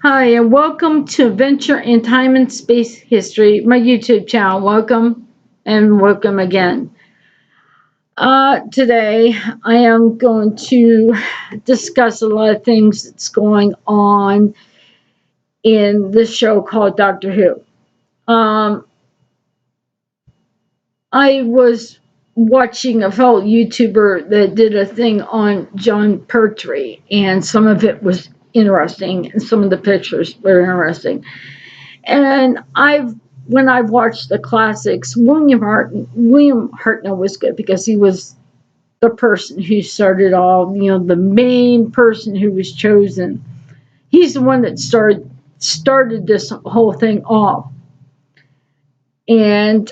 Hi, and welcome to Adventure in Time and Space History, my YouTube channel. Welcome and welcome again. Today, I am going to discuss a lot of things that's going on in this show called Doctor Who. Um, I was watching a fellow YouTuber that did a thing on John Pertwee, and some of it was interesting, and some of the pictures were interesting. And when I watched the classics, William Hartnell was good because he was the person who started all, the main person who was chosen. He's the one that started this whole thing off. And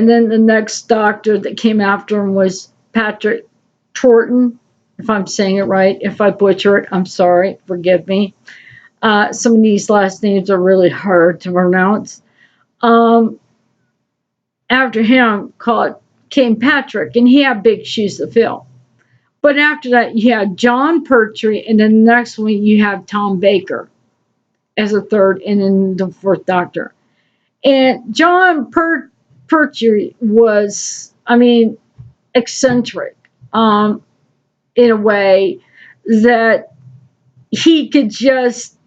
then the next doctor that came after him was Patrick Troughton, if I'm saying it right. If I butcher it, I'm sorry, forgive me. Some of these last names are really hard to pronounce. Um, After him came Patrick, and he had big shoes to fill. But after that, you had John Pertwee, and then the next one you have Tom Baker as a third, and then the fourth Doctor. And Pertwee was, eccentric, in a way that he could just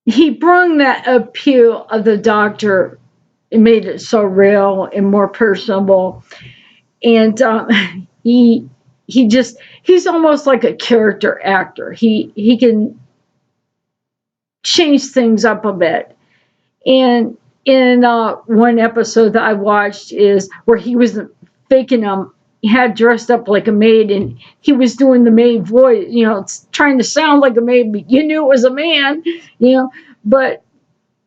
he brung that appeal of the Doctor. It made it so real and more personable. And he he's almost like a character actor. He can change things up a bit. And in one episode that I watched is where he was faking he had dressed up like a maid, and he was doing the maid voice, trying to sound like a maid, but you knew it was a man, but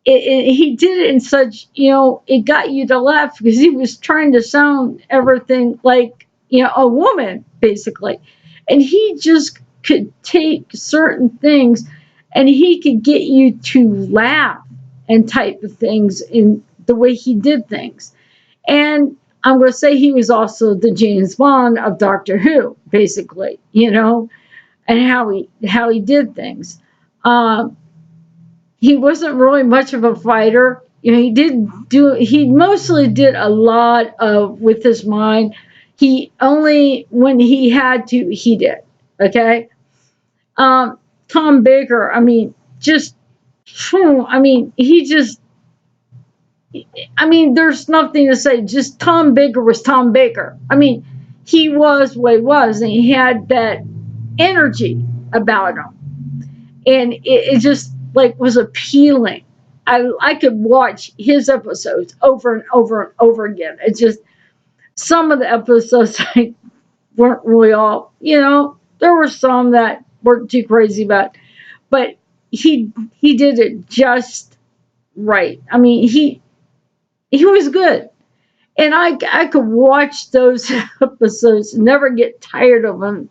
he did it in such, it got you to laugh because he was trying to sound everything like, a woman, basically. And he just could take certain things and he could get you to laugh and type of things in the way he did things. And I'm going to say he was also the James Bond of Doctor Who, basically, and how he did things. He wasn't really much of a fighter. He mostly did a lot of with his mind. He only, when he had to, he did. Okay. Tom Baker, there's nothing to say. Just Tom Baker was Tom Baker. He was what he was, and he had that energy about him. And it just like was appealing. I could watch his episodes over and over and over again. It's just some of the episodes I weren't really all, there were some that weren't too crazy about, but he did it just right. He was good. And I could watch those episodes, never get tired of them,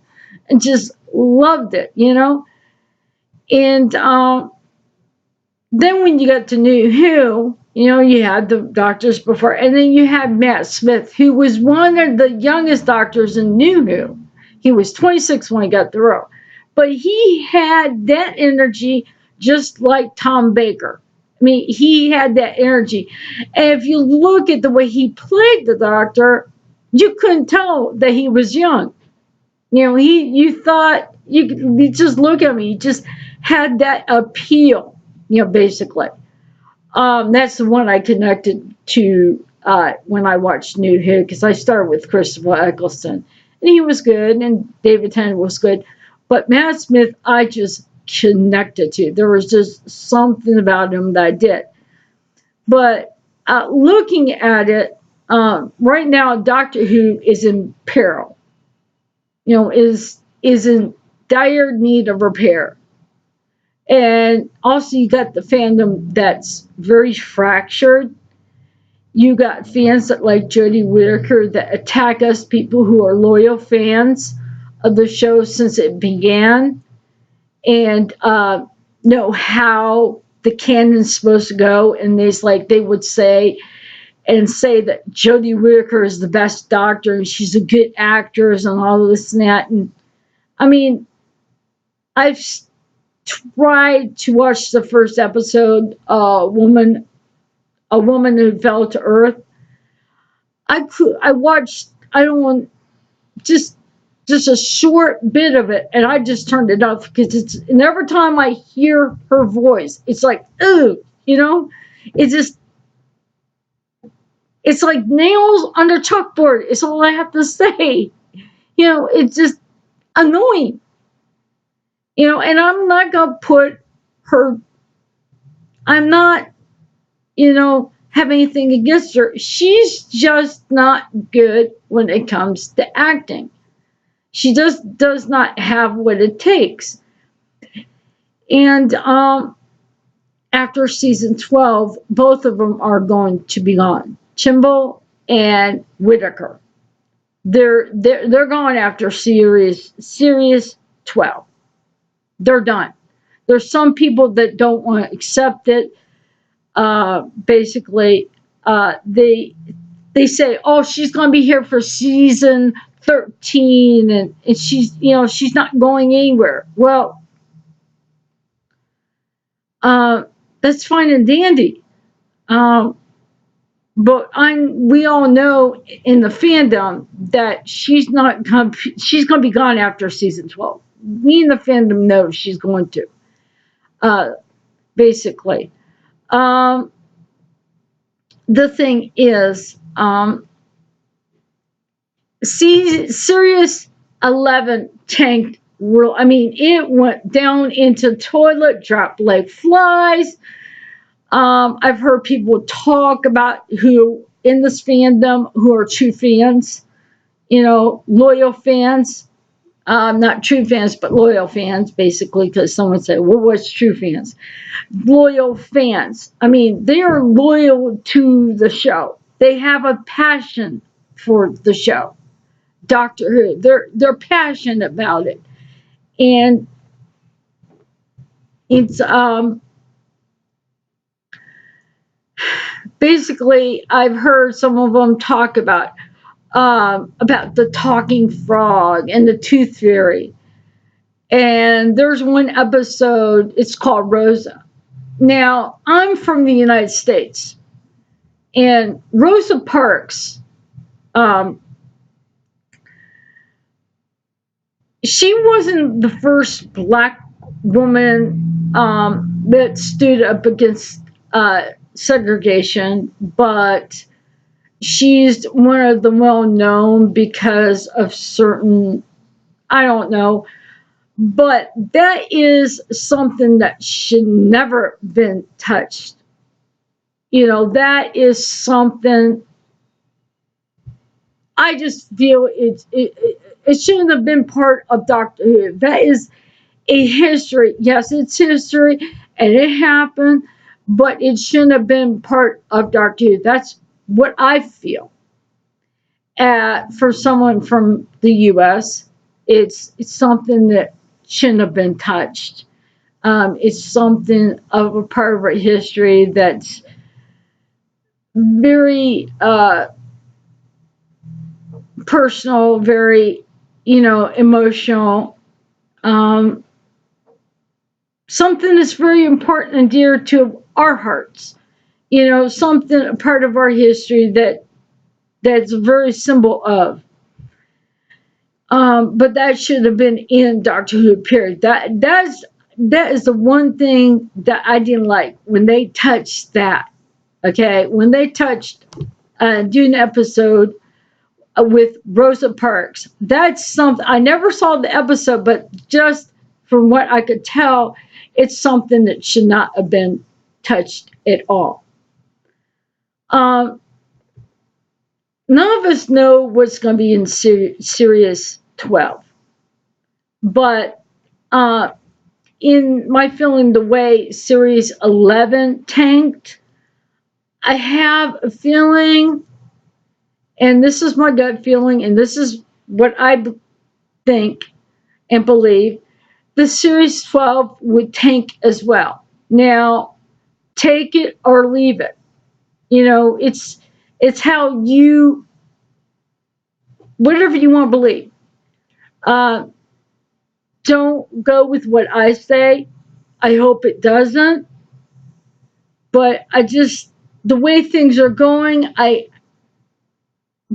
and just loved it, And then when you got to New Who, you had the doctors before, and then you had Matt Smith, who was one of the youngest doctors in New Who. He was 26 when he got the role. But he had that energy just like Tom Baker. He had that energy. And if you look at the way he played the Doctor, you couldn't tell that he was young. You thought, you just look at me, he just had that appeal, basically. That's the one I connected to when I watched New Who, because I started with Christopher Eccleston, and he was good, and David Tennant was good. But Matt Smith, I just connected to. There was just something about him that I did. But looking at it, right now, Doctor Who is in peril. Is in dire need of repair. And also, you got the fandom that's very fractured. You got fans that like Jodie Whittaker that attack us, people who are loyal fans of the show since it began, and know how the canon's supposed to go. And they would say that Jodie Whittaker is the best Doctor and she's a good actress and all this and that. And I've tried to watch the first episode, a woman who fell to earth. I watched, I don't want, just a short bit of it, and I just turned it off because and every time I hear her voice, it's like, ooh, it just, it's like nails on a chalkboard. It's all I have to say. It's just annoying. And I'm not gonna put her. I'm not, have anything against her. She's just not good when it comes to acting. She just does not have what it takes. And after season 12, both of them are going to be gone. Chimble and Whitaker. They're going after series 12. They're done. There's some people that don't want to accept it. Basically, they say, oh, she's going to be here for season 13, and she's not going anywhere. Well, that's fine and dandy. But we all know in the fandom that she's going to be gone after season 12. We in the fandom know she's going to. Basically, the thing is, Series 11 tanked. It went down into toilet, dropped like flies. I've heard people talk about who in this fandom who are true fans, loyal fans, not true fans, but loyal fans, basically, because someone said, well, what's true fans? Loyal fans. They are loyal to the show. They have a passion for the show. Doctor Who. They're passionate about it. And it's basically, I've heard some of them talk about the talking frog and the tooth fairy. And there's one episode, it's called Rosa. Now, I'm from the United States, and Rosa Parks, she wasn't the first black woman that stood up against segregation, but she's one of the well-known because of certain, I don't know, but that is something that should never been touched. That is something I just feel it shouldn't have been part of Doctor Who. That is a history. Yes, it's history and it happened, but it shouldn't have been part of Doctor Who. That's what I feel. For someone from the U.S., it's something that shouldn't have been touched. It's something of a part of our history that's very personal, very, emotional. Something that's very important and dear to our hearts. Something, a part of our history that's a very symbol of. But that should have been in Doctor Who, period. That is the one thing that I didn't like when they touched that. Okay, when they touched doing an episode with Rosa Parks. That's something I never saw the episode, but just from what I could tell, it's something that should not have been touched at all. None of us know what's going to be in Series 12, but in my feeling, the way Series 11 tanked, I have a feeling, and this is my gut feeling, and this is what I think and believe, the Series 12 would tank as well. Now, take it or leave it. It's how you, whatever you want to believe. Don't go with what I say. I hope it doesn't. But the way things are going, I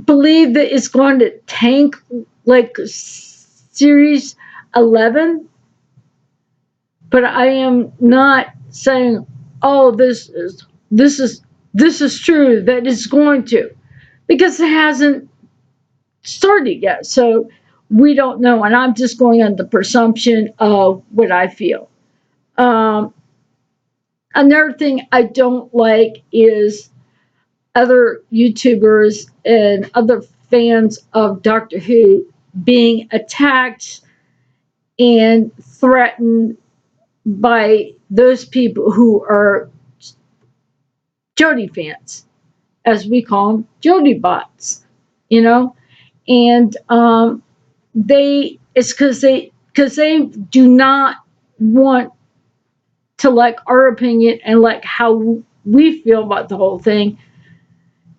believe that it's going to tank like series 11. But I am not saying, oh, this is true that it's going to, because it hasn't started yet. So we don't know, and I'm just going on the presumption of what I feel. Um, Another thing I don't like is other YouTubers and other fans of Doctor Who being attacked and threatened by those people who are Jodie fans, as we call them, Jodie bots, you know, and it's because they do not want to like our opinion and like how we feel about the whole thing.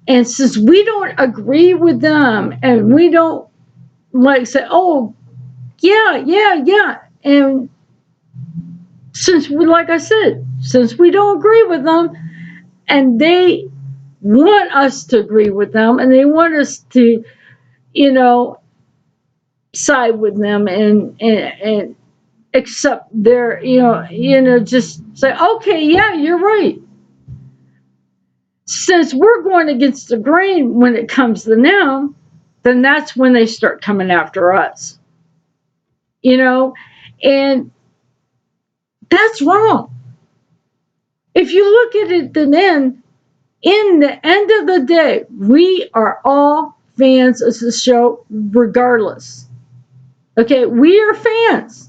And since we don't agree with them and we don't like say, oh, yeah. And since we, like I said, since we don't agree with them and they want us to agree with them and they want us to, you know, side with them and accept their, just say, okay, yeah, you're right. Since we're going against the grain when it comes to them, then that's when they start coming after us, and that's wrong. If you look at it, then in the end of the day, we are all fans of the show regardless. Okay, we are fans.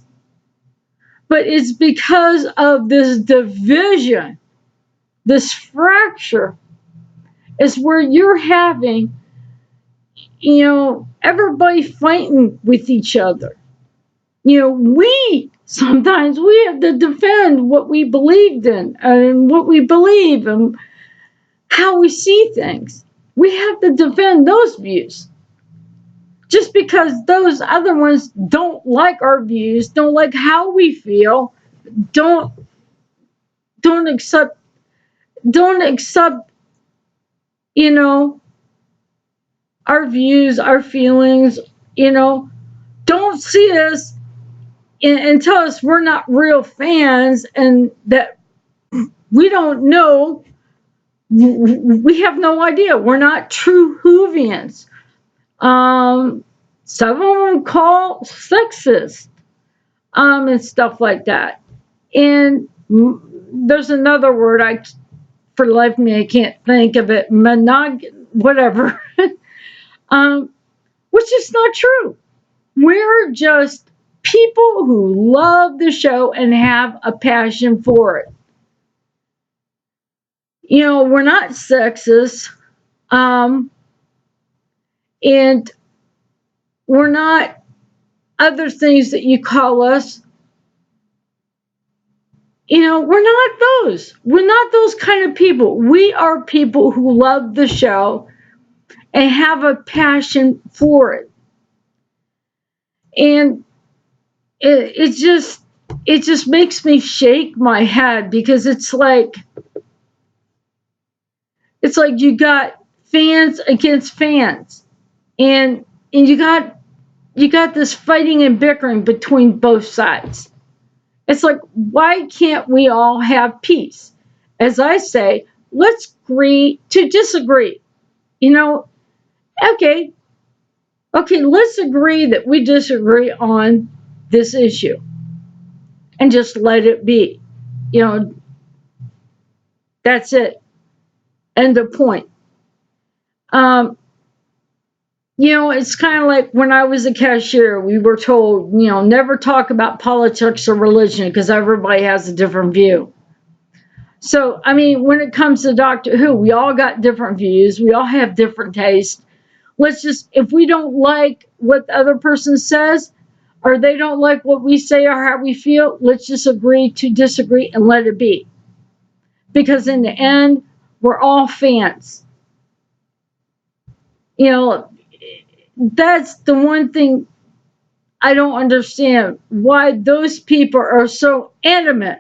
But it's because of this division, this fracture, is where you're having, everybody fighting with each other. Sometimes we have to defend what we believed in and what we believe and how we see things. We have to defend those views. Just because those other ones don't like our views, don't like how we feel, don't accept, our views, our feelings, don't see us and tell us we're not real fans and that we don't know. We have no idea. We're not true Whovians. Some of them call sexist, and stuff like that. And there's another word for the life of me, I can't think of it. Whatever. Which is not true. We're just people who love the show and have a passion for it. We're not sexist. And we're not other things that you call us. We're not those. We're not those kind of people. We are people who love the show and have a passion for it. And it just makes me shake my head because it's like you got fans against fans, and you got this fighting and bickering between both sides. It's like, why can't we all have peace? As I say, let's agree to disagree. Okay, let's agree that we disagree on this issue and just let it be. That's it. End of point. It's kind of like when I was a cashier, we were told, never talk about politics or religion because everybody has a different view. So, when it comes to Doctor Who, we all got different views. We all have different tastes. If we don't like what the other person says, or they don't like what we say or how we feel, let's just agree to disagree and let it be. Because in the end, we're all fans. That's the one thing I don't understand, why those people are so adamant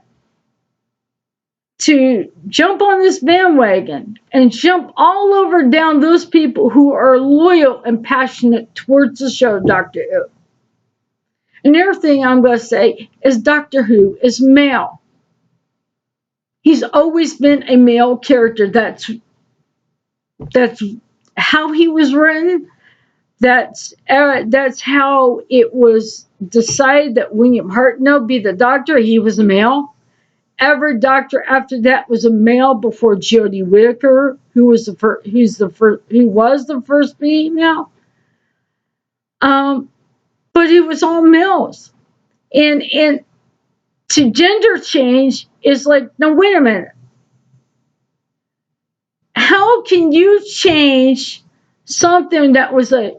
to jump on this bandwagon and jump all over down those people who are loyal and passionate towards the show Doctor Who. Another thing I'm going to say is Doctor Who is male. He's always been a male character. That's how he was written. That's how it was decided that William Hartnell be the Doctor. He was a male. Every Doctor after that was a male before Jodie Whittaker, who was the first female. But it was all males, and to gender change is like, no, wait a minute. How can you change something that was a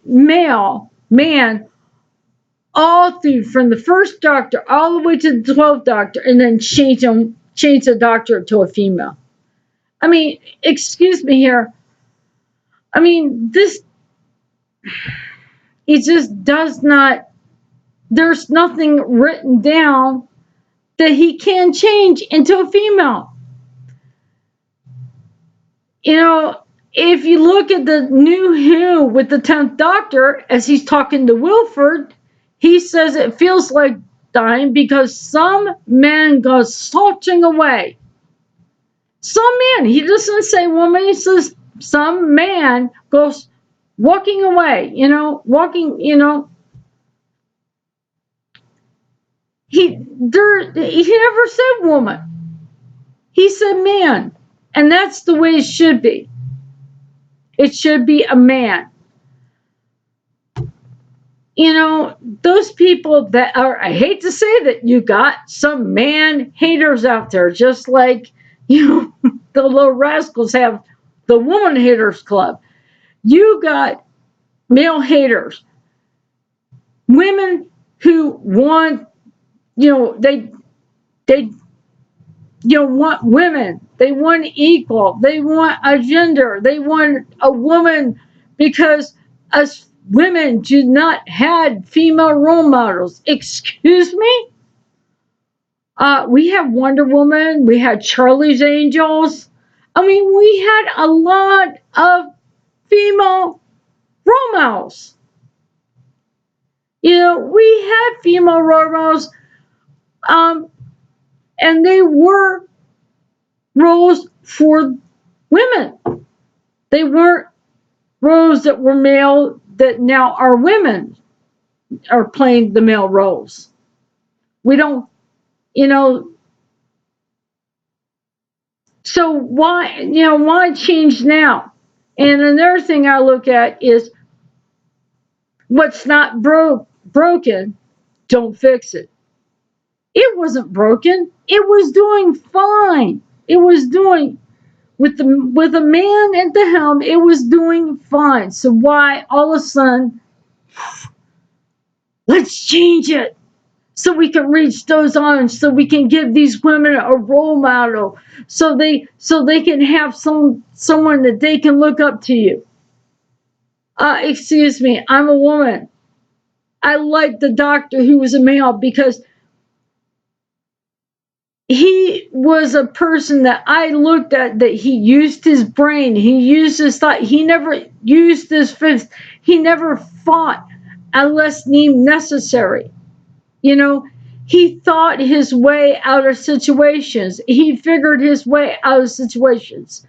male man all through from the first Doctor all the way to the 12th Doctor, and then change the Doctor to a female? I mean, excuse me here. I mean, it just does not. There's nothing written down that he can change into a female. You know, if you look at the new Who with the 10th Doctor, as he's talking to Wilford, he says it feels like dying because some man goes salting away. Some man, he doesn't say woman, he says some man goes walking away, He never said woman. He said man. And that's the way it should be. It should be a man. Those people that are, I hate to say that, you got some man haters out there, just like, the Little Rascals have the Woman Haters Club. You got male haters. Women who want, they want women. They want equal. They want a gender. They want a woman because us women do not have female role models. Excuse me? We have Wonder Woman. We had Charlie's Angels. I mean, we had a lot of female role models. We had female role models, and they were roles for women. They weren't roles that were male that now are women are playing the male roles. We don't, so why change now? And another thing I look at is what's not broken, don't fix it. It wasn't broken. It was doing fine. It was doing, with a man at the helm, it was doing fine. So why all of a sudden, let's change it so we can reach those arms, so we can give these women a role model, so they can have someone that they can look up to you. Excuse me, I'm a woman. I like the Doctor who was a male because he was a person that I looked at, that he used his brain, he used his thought, he never used his fist, he never fought unless deemed necessary. He thought his way out of situations. He figured his way out of situations.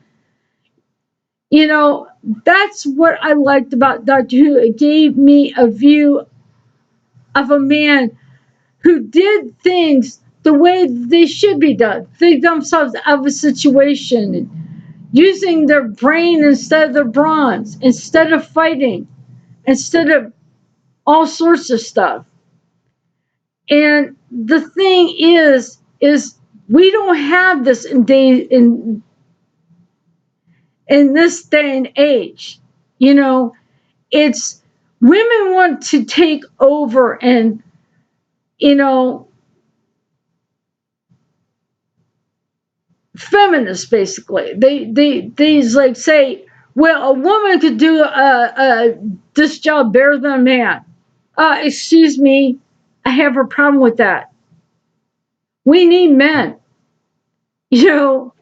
That's what I liked about Doctor Who. It gave me a view of a man who did things the way they should be done. Think themselves out of a situation, using their brain instead of their bronze, instead of fighting, instead of all sorts of stuff. And the thing is we don't have this in this day and age. It's women want to take over and, feminists basically. They like say, well, a woman could do this job better than a man. Excuse me, I have a problem with that. We need men. You know,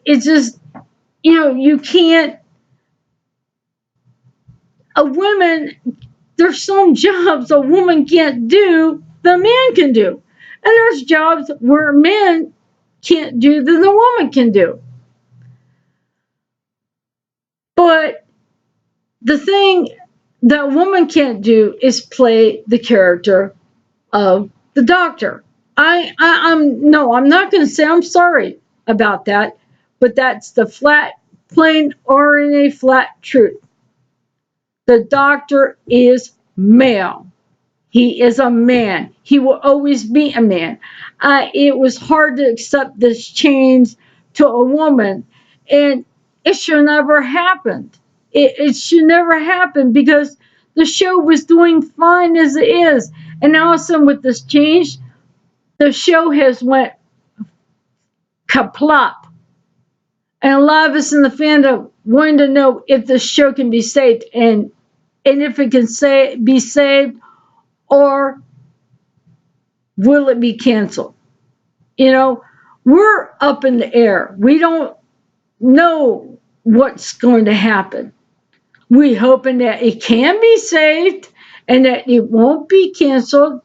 it's just, you can't, a woman, there's some jobs a woman can't do, the man can do. And there's jobs where men can't do that the woman can do. But the thing that a woman can't do is play the character of the doctor. I'm not going to say I'm sorry about that, but that's the flat, plain RNA flat truth. The doctor is male. He is a man. He will always be a man. It was hard to accept this change to a woman, and it should never happened. It should never happen because the show was doing fine as it is, and now all of a sudden with this change, the show has went kaplop. And a lot of us in the fandom wanting to know if the show can be saved and if it can be saved, or will it be canceled? We're up in the air. We don't know what's going to happen. We're hoping that it can be saved and that it won't be canceled.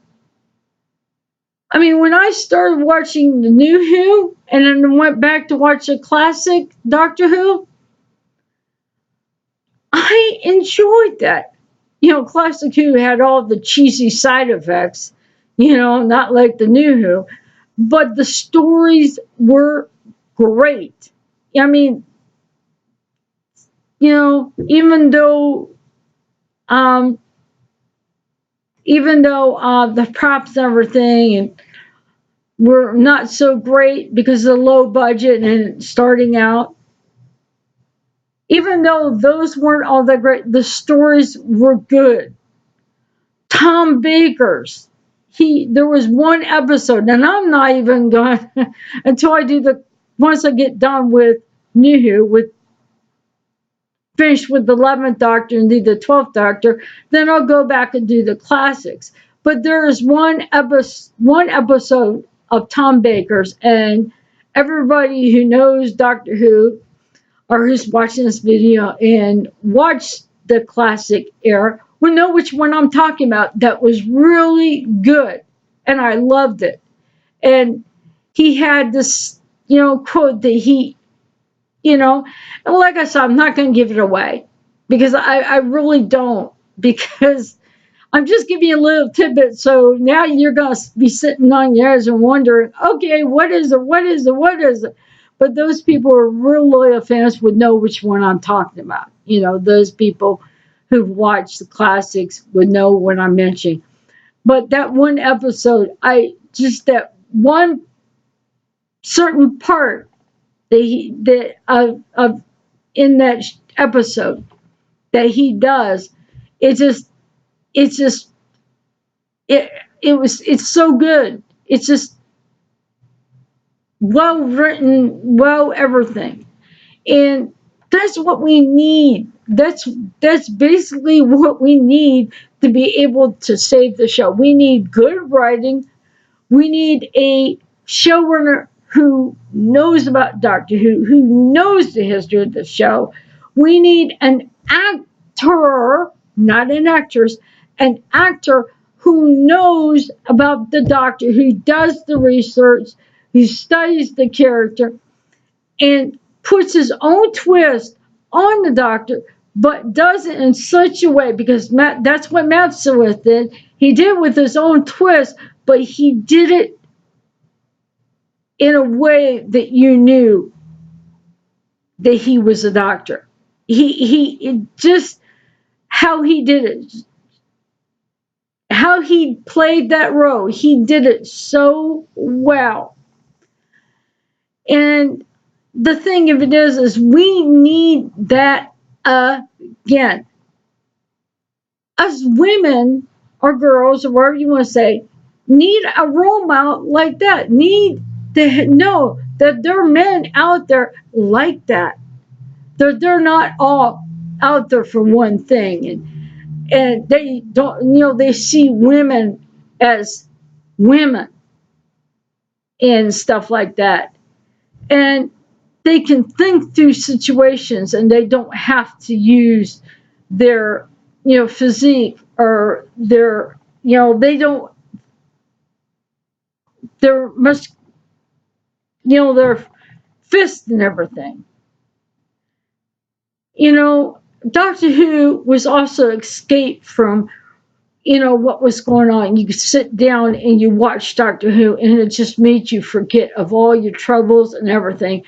I mean, when I started watching the new Who and then went back to watch the classic Doctor Who, I enjoyed that. Classic Who had all the cheesy side effects, not like the new Who, but the stories were great. I mean, even though the props and everything and were not so great because of the low budget and starting out, even though those weren't all that great, the stories were good. Tom Baker's, there was one episode, and I'm not even going until once I get done with New Who, finish with the 11th Doctor and do the 12th Doctor, then I'll go back and do the classics. But there is one episode of Tom Baker's, and everybody who knows Doctor Who or who's watching this video and watched the classic era will know which one I'm talking about. That was really good, and I loved it. And he had this, quote that and like I said, I'm not going to give it away because I really don't, because I'm just giving you a little tidbit. So now you're going to be sitting on your ears and wondering, okay, what is it? What is it? What is it? But those people who are real loyal fans would know which one I'm talking about. Those people who've watched the classics would know what I'm mentioning. But that one episode, that one certain part of in that episode that he does, it's so good. It's just well written, well everything. And that's what we need. That's basically what we need to be able to save the show. We need good writing. We need a showrunner who knows about Doctor who knows the history of the show. We need an actor, not an actress, an actor who knows about the Doctor, who does the research, who studies the character, and puts his own twist on the Doctor, but does it in such a way, because that's what Matt Smith did. He did it with his own twist, but he did it in a way that you knew that he was a doctor. He just how he did it, how he played that role, he did it so well. And the thing of it is we need that again. Us women or girls or whatever you want to say need a role model like that. Need to know that there are men out there like that. They're not all out there for one thing, and they don't, they see women as women. and stuff like that. And they can think through situations, and they don't have to use their, physique, or their, they don't, their much, their fist and everything. Doctor Who was also escape from, what was going on. You could sit down and you watch Doctor Who, and it just made you forget of all your troubles and everything,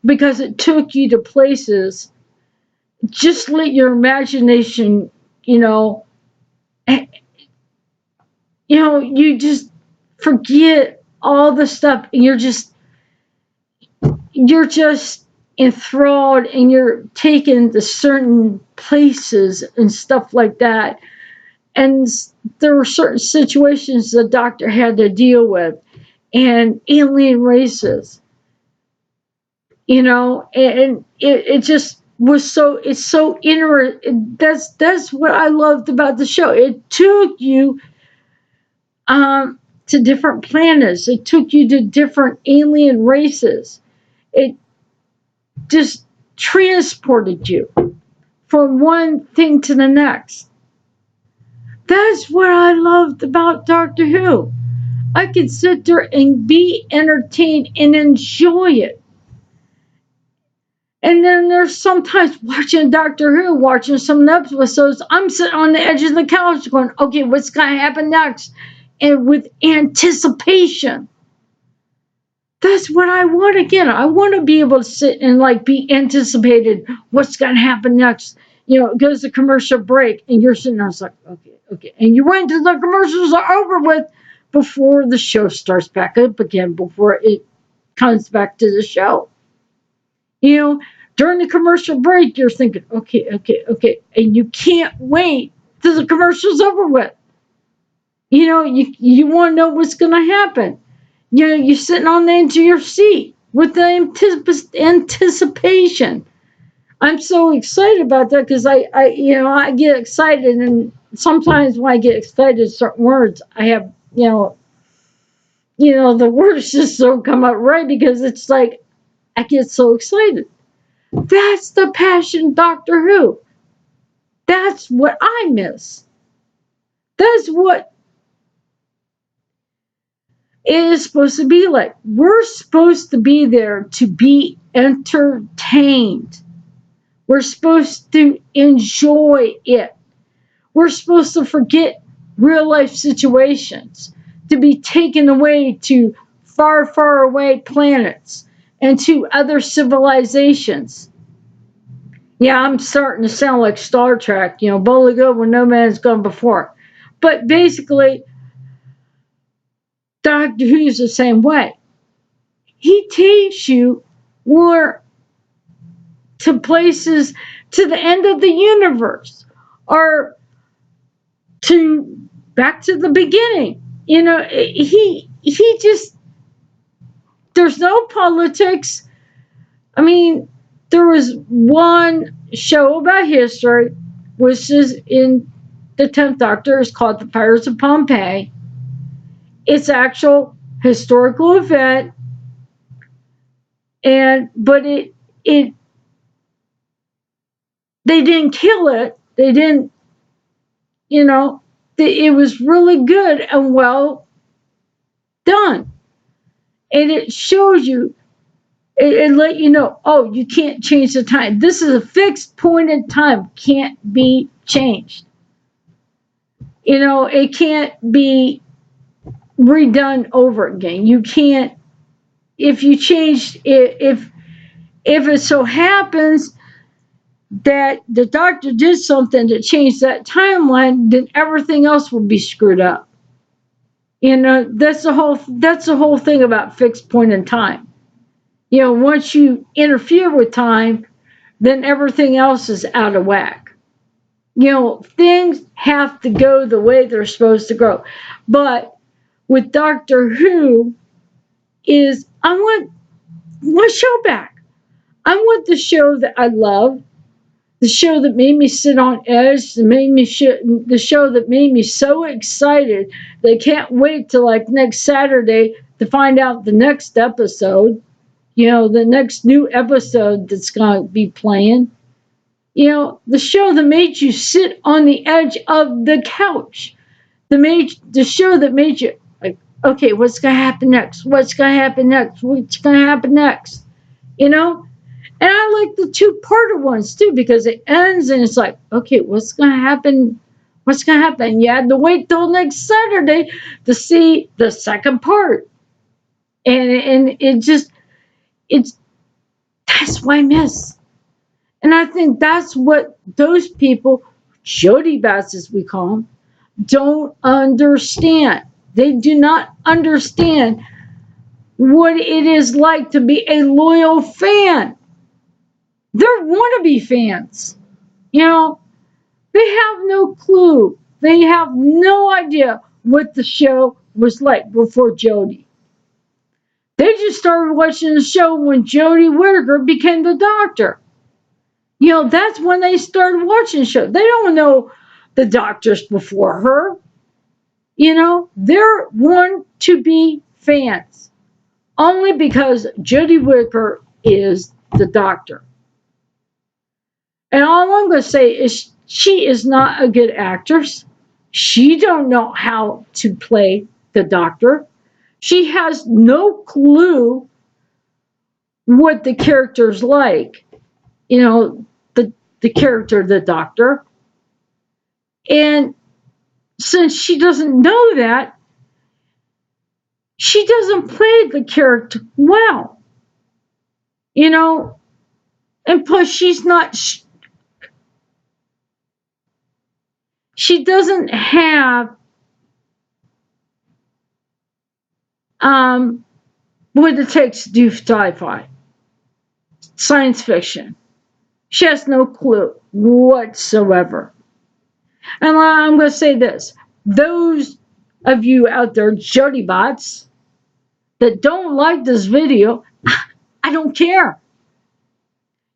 because it took you to places. Just let your imagination, you just forget all the stuff, and you're just enthralled, and you're taken to certain places and stuff like that. And there were certain situations the doctor had to deal with, and alien races, and it just was so, it's so interesting. That's what I loved about the show. It took you to different planets. It took you to different alien races. It just transported you from one thing to the next. That's what I loved about Doctor Who. I could sit there and be entertained and enjoy it. And then there's sometimes watching Doctor Who, watching some episodes, I'm sitting on the edge of the couch going, okay, what's going to happen next? And with anticipation. That's what I want again. I want to be able to sit and be anticipated what's going to happen next. It goes to commercial break, and you're sitting there, it's like, okay. And you wait until the commercials are over with before the show starts back up again, before it comes back to the show. During the commercial break, you're thinking, okay. And you can't wait till the commercial's over with. You want to know what's going to happen. You're sitting on the edge of your seat with the anticipation. I'm so excited about that, because I get excited, and sometimes when I get excited, certain words, I have, the words just don't come out right, because it's like I get so excited. That's the passion Doctor Who. That's what I miss. That's what it is supposed to be like. We're supposed to be there to be entertained. We're supposed to enjoy it. We're supposed to forget real life situations, to be taken away to far, far away planets and to other civilizations. Yeah, I'm starting to sound like Star Trek, boldly go where no man's gone before. But basically, Doctor Who's the same way. He takes you more to places, to the end of the universe, or to back to the beginning. He just, there's no politics. I mean, there was one show about history, which is in the 10th Doctor. It's called The Pirates of Pompeii. It's actual historical event, but it they didn't kill it. They didn't, it was really good and well done. And it shows you, it let you know, oh, you can't change the time. This is a fixed point in time, can't be changed. It can't be redone over again. You can't, if you change it, if it so happens that the doctor did something to change that timeline, then everything else will be screwed up. That's the whole thing about fixed point in time. Once you interfere with time, then everything else is out of whack. Things have to go the way they're supposed to go. But with Doctor Who, I want my show back. I want the show that I love, the show that made me sit on edge, the show that made me so excited that I can't wait till next Saturday to find out the next episode, the next new episode that's going to be playing. The show that made you sit on the edge of the couch. The show that made you like, okay, what's going to happen next? What's going to happen next? What's going to happen next? And I like the two-parter ones too, because it ends and it's like, okay, what's going to happen? What's going to happen? You had to wait till next Saturday to see the second part. And that's why I miss. And I think that's what those people, Jody Bats as we call them, don't understand. They do not understand what it is like to be a loyal fan. They're wannabe fans. They have no clue. They have no idea what the show was like before Jody. They just started watching the show when Jodie Whittaker became the doctor. That's when they started watching the show. They don't know the doctors before her. They're want to be fans only because Jodie Whittaker is the doctor. And all I'm going to say is she is not a good actress. She don't know how to play the doctor. She has no clue what the character's like. The character, the doctor. And since she doesn't know that, she doesn't play the character well. And plus she doesn't have what it takes to do sci-fi, science fiction. She has no clue whatsoever. And I'm going to say this. Those of you out there, Jody bots, that don't like this video, I don't care.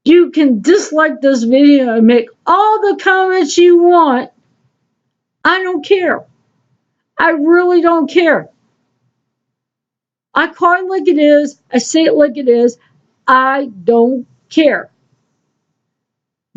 You can dislike this video and make all the comments you want. I don't care. I really don't care. I call it like it is. I say it like it is. I don't care.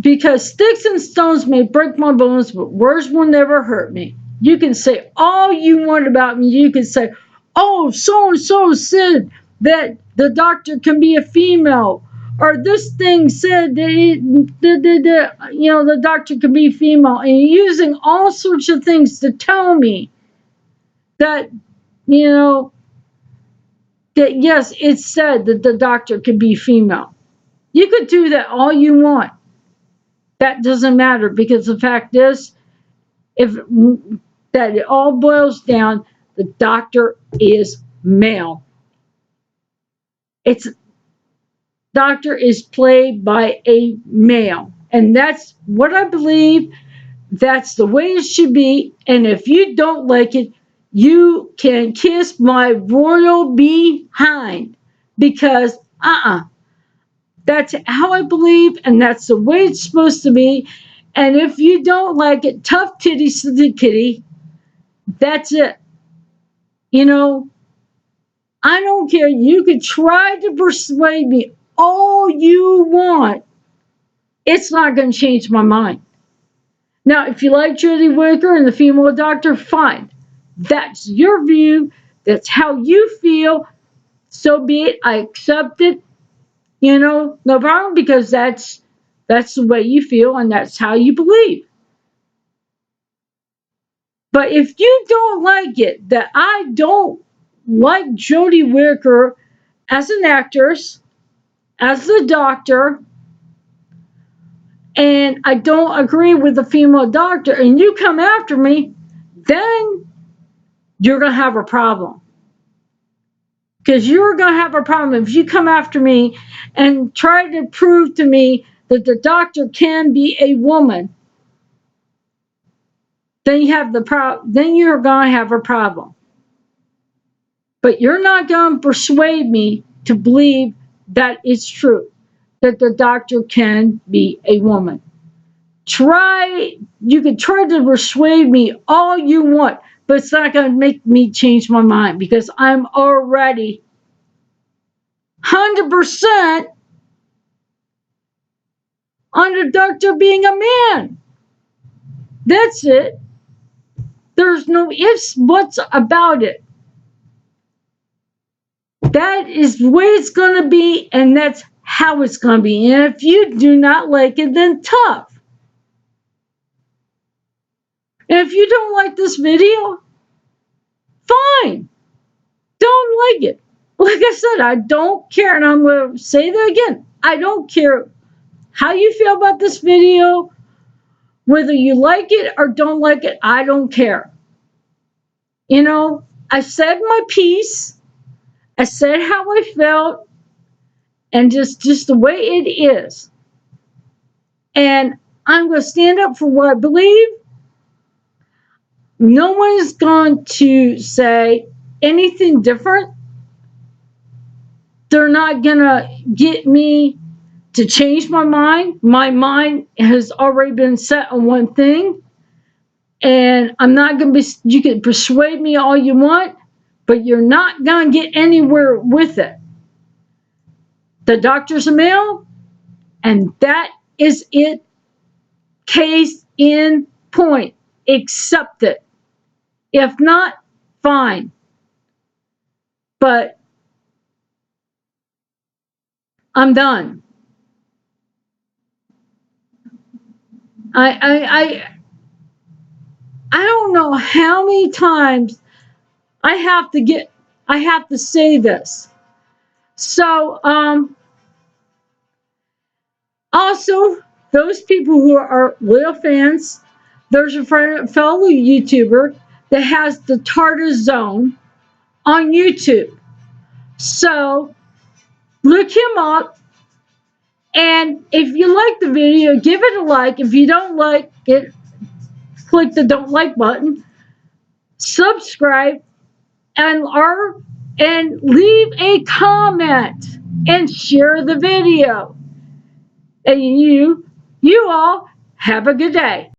Because sticks and stones may break my bones, but words will never hurt me. You can say all you want about me. You can say, oh, so-and-so said that the doctor can be a female. Or this thing said that the doctor can be female. And you're using all sorts of things to tell me that, that yes, it's said that the doctor can be female. You could do that all you want. That doesn't matter, because the fact is, that it all boils down, the doctor is male. Doctor is played by a male. And that's what I believe. That's the way it should be. And if you don't like it, you can kiss my royal behind. Because, that's how I believe, and that's the way it's supposed to be. And if you don't like it, tough titties to the kitty. That's it. I don't care. You could try to persuade me all you want. It's not going to change my mind. Now, if you like Jodie Whittaker and the female doctor, fine. That's your view. That's how you feel. So be it. I accept it. No problem, because that's the way you feel and that's how you believe. But if you don't like it, that I don't like Jodie Whittaker as an actress, as the doctor, and I don't agree with the female doctor, and you come after me, then you're going to have a problem. Because you're going to have a problem if you come after me and try to prove to me that the doctor can be a woman. Then then you're going to have a problem. But you're not going to persuade me to believe that it's true, that the doctor can be a woman. You can try to persuade me all you want, but it's not going to make me change my mind because I'm already 100% on the doctor being a man. That's it. There's no ifs, buts about it. That is the way it's going to be, and that's how it's going to be. And if you do not like it, then tough. And if you don't like this video, fine. Don't like it. Like I said, I don't care, and I'm going to say that again. I don't care how you feel about this video, whether you like it or don't like it, I don't care. You know, I said my piece. I said how I felt, and just the way it is. And I'm going to stand up for what I believe. No one is going to say anything different. They're not going to get me to change my mind. My mind has already been set on one thing. And I'm not going to be, you can persuade me all you want, but you're not going to get anywhere with it. The doctor's a male, and that is it. Case in point. Accept it. If not, fine. But I'm done. I don't know how many times I have to say this. So, also, those people who are loyal fans, there's a fellow YouTuber that has the Tartar Zone on YouTube. So, look him up. And if you like the video, give it a like. If you don't like it, click the don't like button. Subscribe and leave a comment and share the video. And you all have a good day.